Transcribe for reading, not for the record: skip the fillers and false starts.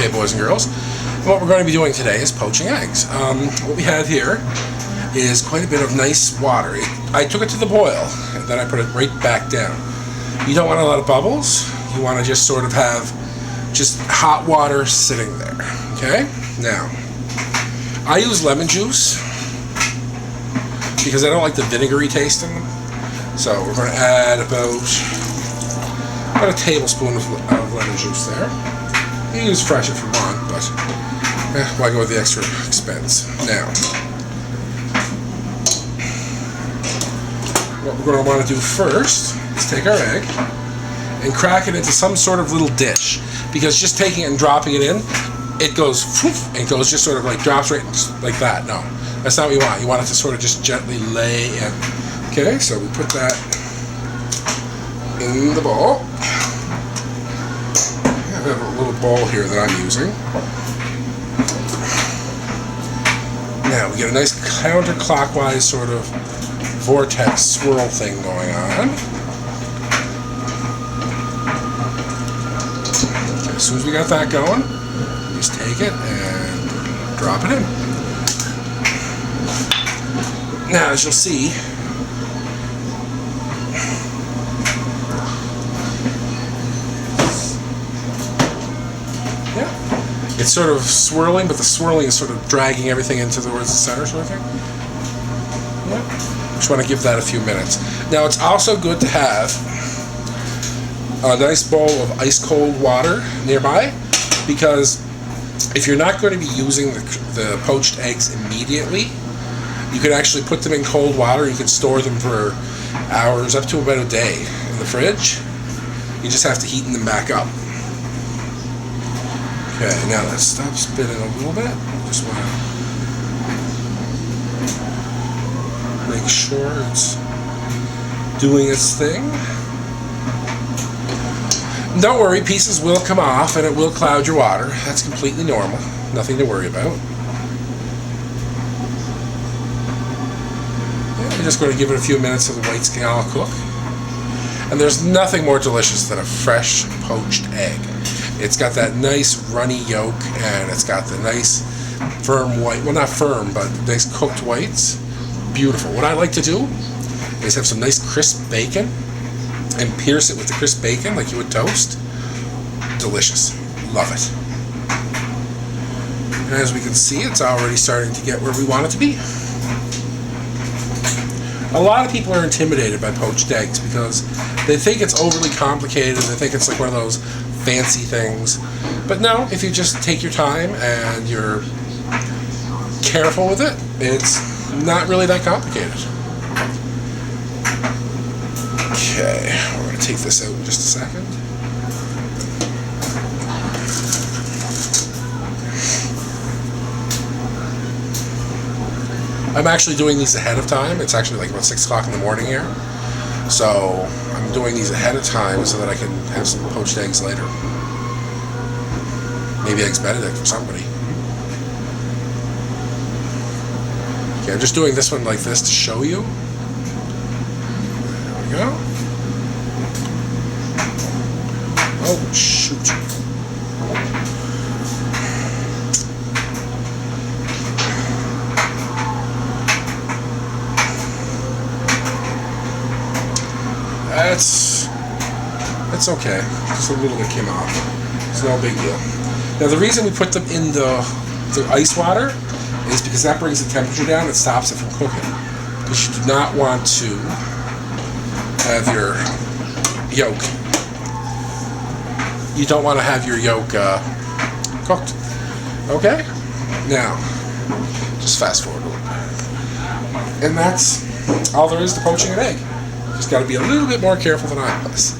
Okay, boys and girls, what we're going to be doing today is poaching eggs. What we have here is quite a bit of nice water. I took it to the boil, and then I put it right back down. You don't want a lot of bubbles. You want to just sort of have just hot water sitting there. Okay? Now, I use lemon juice because I don't like the vinegary taste in them. So we're going to add about a tablespoon of lemon juice there. You can use fresh if you want, but why go with the extra expense? Now, what we're going to want to do first is take our egg and crack it into some sort of little dish, because just taking it and dropping it in, it goes poof, and it goes just sort of like drops right like that. No, that's not what you want. You want it to sort of just gently lay in. Okay, so we put that in the bowl. I have a little bowl here that I'm using. Now we get a nice counterclockwise sort of vortex swirl thing going on. Okay, as soon as we got that going, just take it and drop it in. Now, as you'll see, it's sort of swirling, but the swirling is sort of dragging everything into towards the center, sort of thing. Yeah. Just want to give that a few minutes. Now, it's also good to have a nice bowl of ice cold water nearby, because if you're not going to be using the poached eggs immediately, you can actually put them in cold water. You can store them for hours, up to about a day in the fridge. You just have to heat them back up. Okay, now let's stop spinning a little bit. Just want to make sure it's doing its thing. Don't worry, pieces will come off and it will cloud your water. That's completely normal. Nothing to worry about. Yeah, I'm just going to give it a few minutes so the whites can all cook. And there's nothing more delicious than a fresh poached egg. It's got that nice runny yolk, and it's got the nice firm white, well, not firm, but nice cooked whites. Beautiful. What I like to do is have some nice crisp bacon and pierce it with the crisp bacon like you would toast. Delicious. Love it. And as we can see, it's already starting to get where we want it to be. A lot of people are intimidated by poached eggs because they think it's overly complicated. They think it's like one of those fancy things. But no, if you just take your time and you're careful with it, it's not really that complicated. Okay, we're going to take this out in just a second. I'm actually doing these ahead of time. It's actually like about 6 o'clock in the morning here. So I'm doing these ahead of time so that I can have some poached eggs later. Maybe Eggs Benedict for somebody. Okay, I'm just doing this one like this to show you. There we go. Oh, shoot. It's okay. Just a little bit came off. It's no big deal. Now, the reason we put them in the ice water is because that brings the temperature down. It stops it from cooking. Because you do not want to have your yolk. You don't want to have your yolk cooked. Okay? Now, just fast forward a little bit. And that's all there is to poaching an egg. Just got to be a little bit more careful than I was.